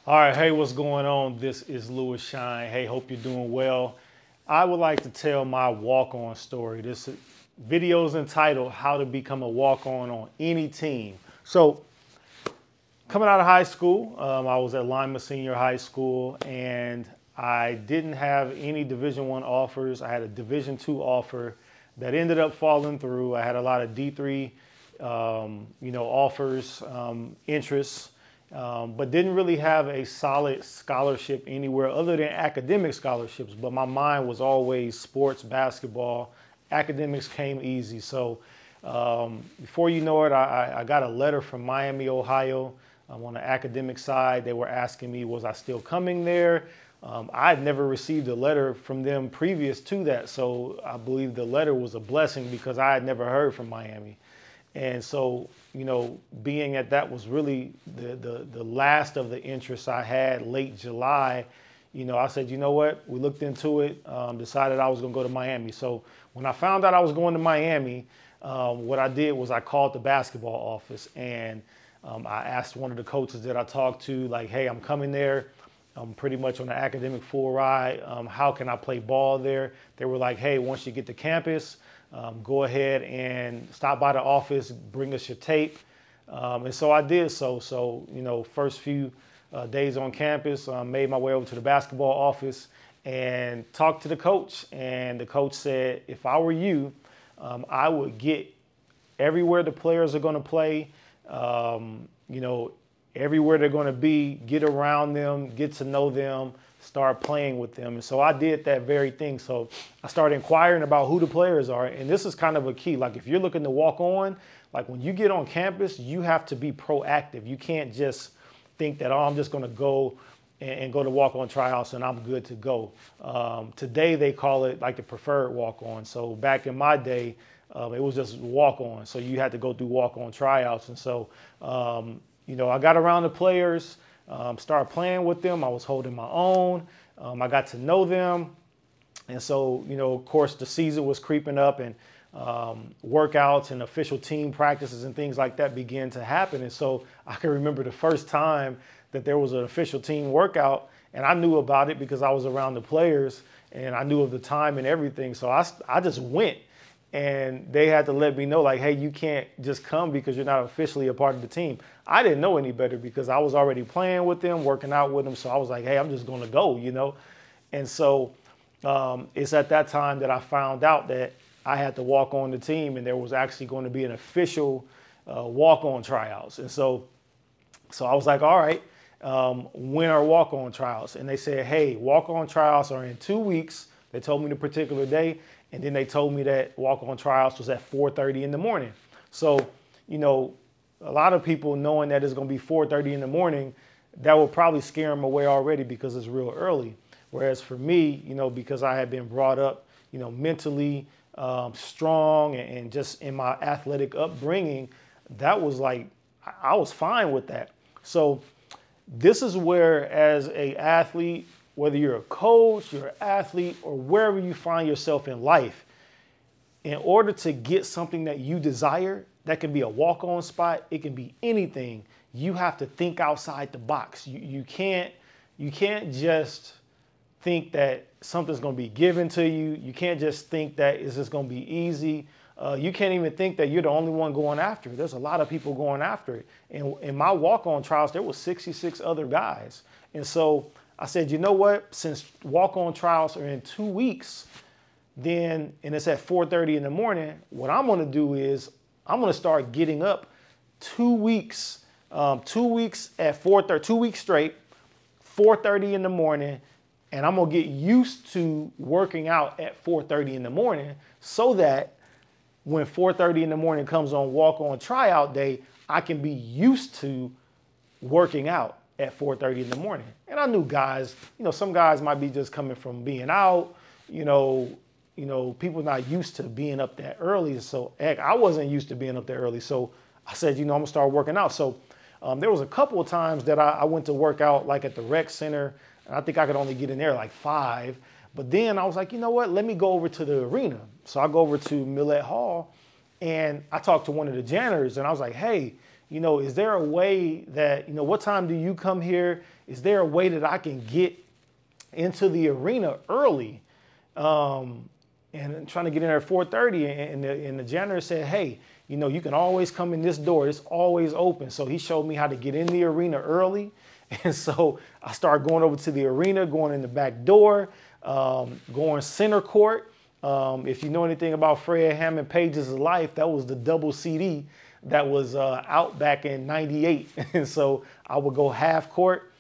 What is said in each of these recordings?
All right, hey, what's going on? This is Louis Shine. Hey, hope you're doing well. I would like to tell my walk-on story. This video is entitled How to Become a Walk-On on Any Team. So, coming out of high school, I was at Lima Senior High School, and I didn't have any Division I offers. I had a Division II offer that ended up falling through. I had a lot of D3, offers, interests. But didn't really have a solid scholarship anywhere other than academic scholarships. But my mind was always sports, basketball. Academics came easy. So before you know it, I got a letter from Miami, Ohio. On the academic side, they were asking me, was I still coming there? I had never received a letter from them previous to that. So I believe the letter was a blessing because I had never heard from Miami. And so, being at that was really the last of the interests I had late July, I said, you know what, we looked into it, decided I was going to go to Miami. So when I found out I was going to Miami, what I did was I called the basketball office and I asked one of the coaches that I talked to, like, hey, I'm coming there. I'm pretty much on an academic full ride. How can I play ball there? They were like, hey, once you get to campus, go ahead and stop by the office, bring us your tape. And so I did so. So, first few days on campus, made my way over to the basketball office and talked to the coach. And the coach said, if I were you, I would get everywhere the players are going to play, everywhere they're going to be, get around them, get to know them, start playing with them. And so I did that very thing. So I started inquiring about who the players are. And this is kind of a key. Like if you're looking to walk on, like when you get on campus, you have to be proactive. You can't just think that, oh, I'm just going to go and go to walk-on tryouts and I'm good to go. Today they call it like the preferred walk-on. So back in my day, it was just walk-on. So you had to go through walk-on tryouts. And so, I got around the players, started playing with them. I was holding my own. I got to know them. And so, of course, the season was creeping up and workouts and official team practices and things like that began to happen. And so I can remember the first time that there was an official team workout, and I knew about it because I was around the players and I knew of the time and everything. So I just went. And they had to let me know, like, hey, you can't just come because you're not officially a part of the team. I didn't know any better because I was already playing with them, working out with them. So I was like, hey, I'm just going to go, And so it's at that time that I found out that I had to walk on the team and there was actually going to be an official walk-on tryouts. And so I was like, all right, when are walk-on tryouts? And they said, hey, walk-on tryouts are in 2 weeks. They told me the particular day. And then they told me that walk-on tryouts was at 4:30 in the morning. So, a lot of people knowing that it's going to be 4:30 in the morning, that will probably scare them away already because it's real early. Whereas for me, because I had been brought up, mentally strong and just in my athletic upbringing, that was like, I was fine with that. So this is where as an athlete, whether you're a coach, you're an athlete, or wherever you find yourself in life, in order to get something that you desire, that can be a walk-on spot, it can be anything, you have to think outside the box. You can't just think that something's going to be given to you. You can't just think that it's just going to be easy. You can't even think that you're the only one going after it. There's a lot of people going after it. And in my walk-on trials, there were 66 other guys. And so I said, you know what, since walk-on trials are in 2 weeks, and it's at 4:30 in the morning, what I'm going to do is I'm going to start getting up 2 weeks, 2 weeks at 4:30, 2 weeks straight, 4:30 in the morning, and I'm going to get used to working out at 4:30 in the morning so that when 4:30 in the morning comes on walk-on tryout day, I can be used to working out at 4:30 in the morning. And I knew guys, some guys might be just coming from being out, people not used to being up that early. So heck, I wasn't used to being up that early. So I said, I'm gonna start working out. So there was a couple of times that I went to work out like at the rec center, and I think I could only get in there like 5. But then I was like, you know what, let me go over to the arena. So I go over to Millette Hall and I talked to one of the janitors and I was like, hey, is there a way that, what time do you come here? Is there a way that I can get into the arena early? And trying to get in there at 4:30, and the janitor said, hey, you can always come in this door. It's always open. So he showed me how to get in the arena early. And so I started going over to the arena, going in the back door, going center court. If you know anything about Fred Hammond Pages of Life, that was the double CD that was out back in '98. And so I would go half court,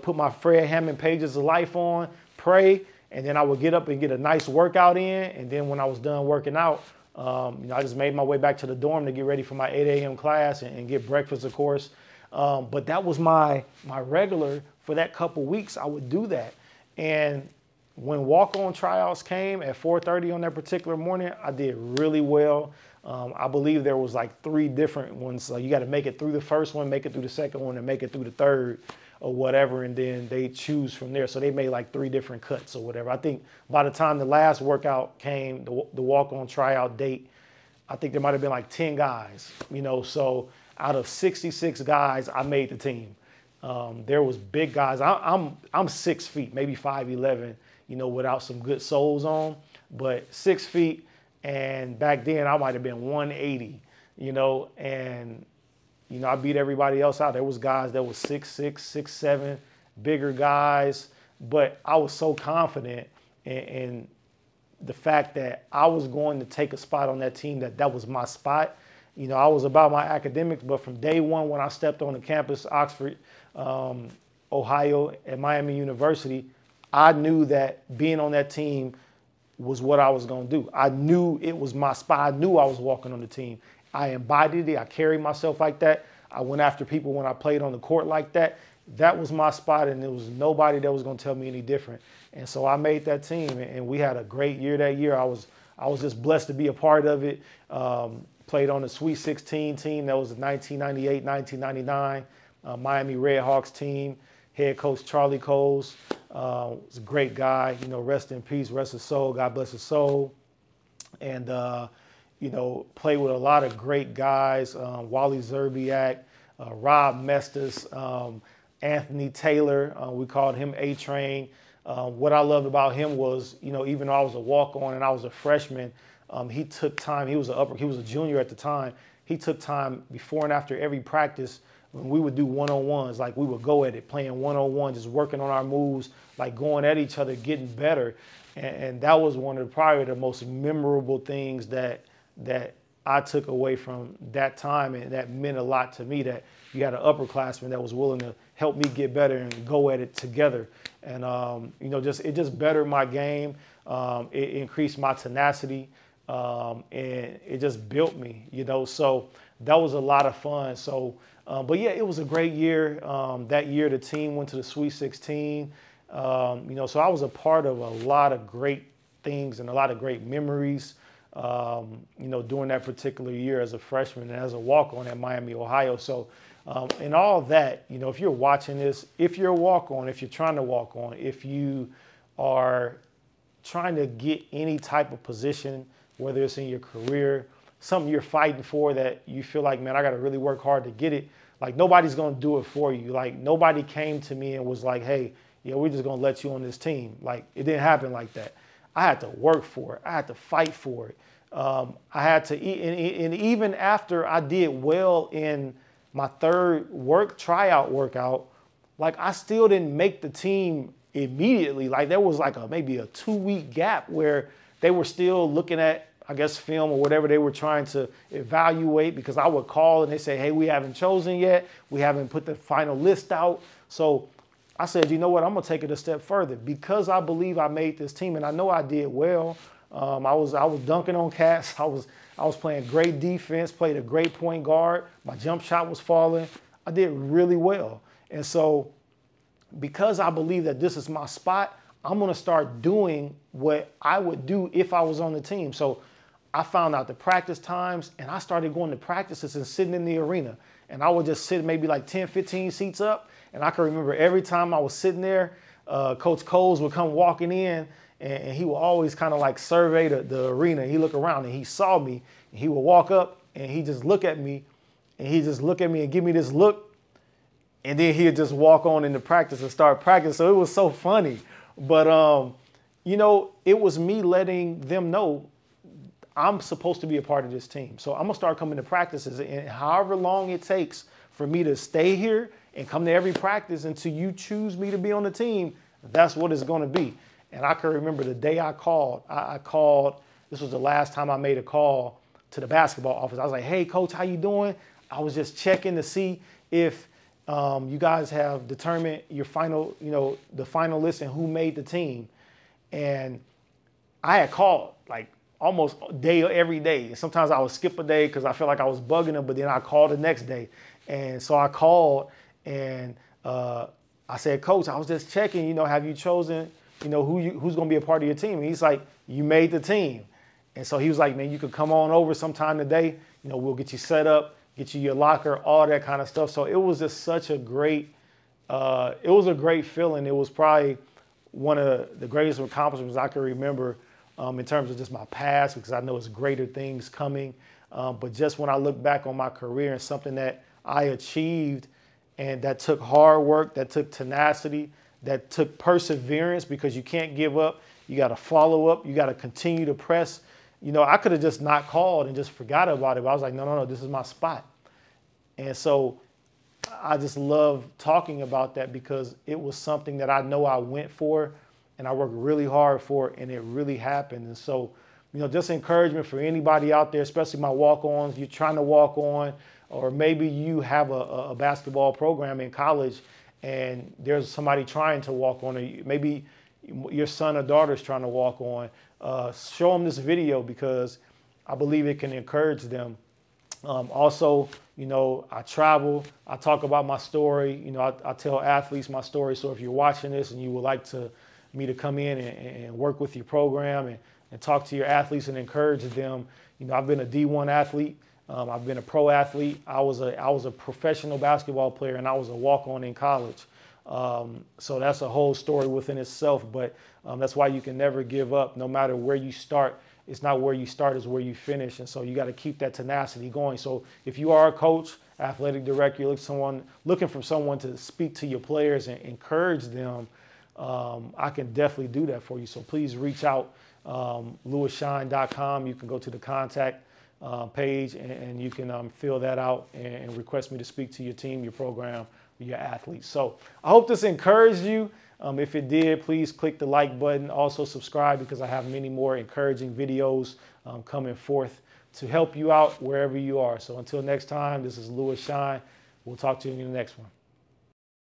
put my Fred Hammond Pages of Life on, pray, and then I would get up and get a nice workout in. And then when I was done working out, I just made my way back to the dorm to get ready for my 8 a.m. class and get breakfast, of course. But that was my regular for that couple weeks. I would do that. And when walk-on tryouts came at 4:30 on that particular morning, I did really well. I believe there was like 3 different ones. So you got to make it through the first one, make it through the second one, and make it through the third or whatever. And then they choose from there. So they made like 3 different cuts or whatever. I think by the time the last workout came, the walk-on tryout date, I think there might have been like 10 guys, so out of 66 guys, I made the team. There was big guys. I'm 6 feet, maybe 5'11", without some good soles on, but 6 feet. And back then I might have been 180, and, I beat everybody else out. There was guys that was 6'6", 6'7", bigger guys, but I was so confident in the fact that I was going to take a spot on that team, that was my spot. I was about my academics, but from day one when I stepped on the campus, Oxford, Ohio, at Miami University, I knew that being on that team was what I was going to do. I knew it was my spot. I knew I was walking on the team. I embodied it. I carried myself like that. I went after people when I played on the court like that. That was my spot, and there was nobody that was going to tell me any different. And so I made that team, and we had a great year that year. I was just blessed to be a part of it. Played on the Sweet 16 team. That was the 1998, 1999 Miami Redhawks team. Head coach Charlie Coles was a great guy. Rest in peace, rest his soul. God bless his soul. And played with a lot of great guys. Wally Zerbiak, Rob Mestis, Anthony Taylor. We called him A-Train. What I loved about him was, even though I was a walk-on and I was a freshman, he took time. He was a junior at the time. He took time before and after every practice when we would do one-on-ones. Like, we would go at it, playing one-on-one, just working on our moves, like going at each other, getting better. And that was one of probably the most memorable things that I took away from that time, and that meant a lot to me, that you had an upperclassman that was willing to help me get better and go at it together. And it just bettered my game. It increased my tenacity, and it just built me. So that was a lot of fun. So, but yeah, it was a great year. That year, the team went to the Sweet 16. So I was a part of a lot of great things and a lot of great memories. During that particular year as a freshman and as a walk-on at Miami, Ohio. So, and all that, if you're watching this, if you're a walk-on, if you're trying to walk on, if you are trying to get any type of position, whether it's in your career, something you're fighting for that you feel like, man, I got to really work hard to get it. Like, nobody's going to do it for you. Like, nobody came to me and was like, hey, we're just going to let you on this team. Like, it didn't happen like that. I had to work for it. I had to fight for it. I had to eat, and even after I did well in my third tryout workout, like, I still didn't make the team immediately. Like, there was like maybe a 2-week gap where they were still looking at, I guess, film or whatever they were trying to evaluate, because I would call and they say, hey, we haven't chosen yet. We haven't put the final list out. So I said, you know what, I'm going to take it a step further, because I believe I made this team, and I know I did well. I was dunking on cats. I was playing great defense, played a great point guard. My jump shot was falling. I did really well. And so, because I believe that this is my spot, I'm going to start doing what I would do if I was on the team. So I found out the practice times, and I started going to practices and sitting in the arena. And I would just sit maybe like 10, 15 seats up. And I can remember every time I was sitting there, Coach Coles would come walking in, and he would always kind of like survey the arena. He look around and he saw me, and he would walk up and he just look at me, and he'd just look at me and give me this look, and then he'd just walk on into practice and start practice. So it was so funny. But, you know, it was me letting them know I'm supposed to be a part of this team. So I'm going to start coming to practices, and however long it takes for me to stay here and come to every practice until you choose me to be on the team, that's what it's going to be. And I can remember the day I called, this was the last time I made a call to the basketball office. I was like, hey, coach, how you doing? I was just checking to see if you guys have determined your final, you know, the final list and who made the team. And I had called like almost every day. And sometimes I would skip a day because I felt like I was bugging them, but then I called the next day. And so I called and I said, coach, I was just checking, you know, have you chosen, you know, who's going to be a part of your team? And he's like, you made the team. And so he was like, man, you could come on over sometime today. You know, we'll get you set up, get you your locker, all that kind of stuff. So it was just such a great, it was a great feeling. It was probably one of the greatest accomplishments I can remember in terms of just my past, because I know it's greater things coming. But just when I look back on my career and something that I achieved, and that took hard work, that took tenacity, that took perseverance, because you can't give up. You got to follow up. You got to continue to press. You know, I could have just not called and just forgot about it. But I was like, no, this is my spot. And so I just love talking about that, because it was something that I know I went for and I worked really hard for, and it really happened. And so, you know, just encouragement for anybody out there, especially my walk-ons. You're trying to walk on, or maybe you have a basketball program in college and there's somebody trying to walk on, or maybe your son or daughter is trying to walk on. Show them this video, because I believe it can encourage them. Also, you know, I travel, I talk about my story. You know, I tell athletes my story. So if you're watching this and you would like me to come in and work with your program and talk to your athletes and encourage them, you know, I've been a D1 athlete. I've been a pro athlete. I was a professional basketball player, and I was a walk-on in college. So that's a whole story within itself, but that's why you can never give up. No matter where you start, it's not where you start, it's where you finish. And so you got to keep that tenacity going. So if you are a coach, athletic director, you're looking for someone to speak to your players and encourage them, I can definitely do that for you. So please reach out, lewisshine.com. You can go to the contact page and you can fill that out and request me to speak to your team, your program, your athletes. So I hope this encouraged you. If it did, please click the like button. Also subscribe, because I have many more encouraging videos coming forth to help you out wherever you are. So until next time, this is Lewis Shine. We'll talk to you in the next one.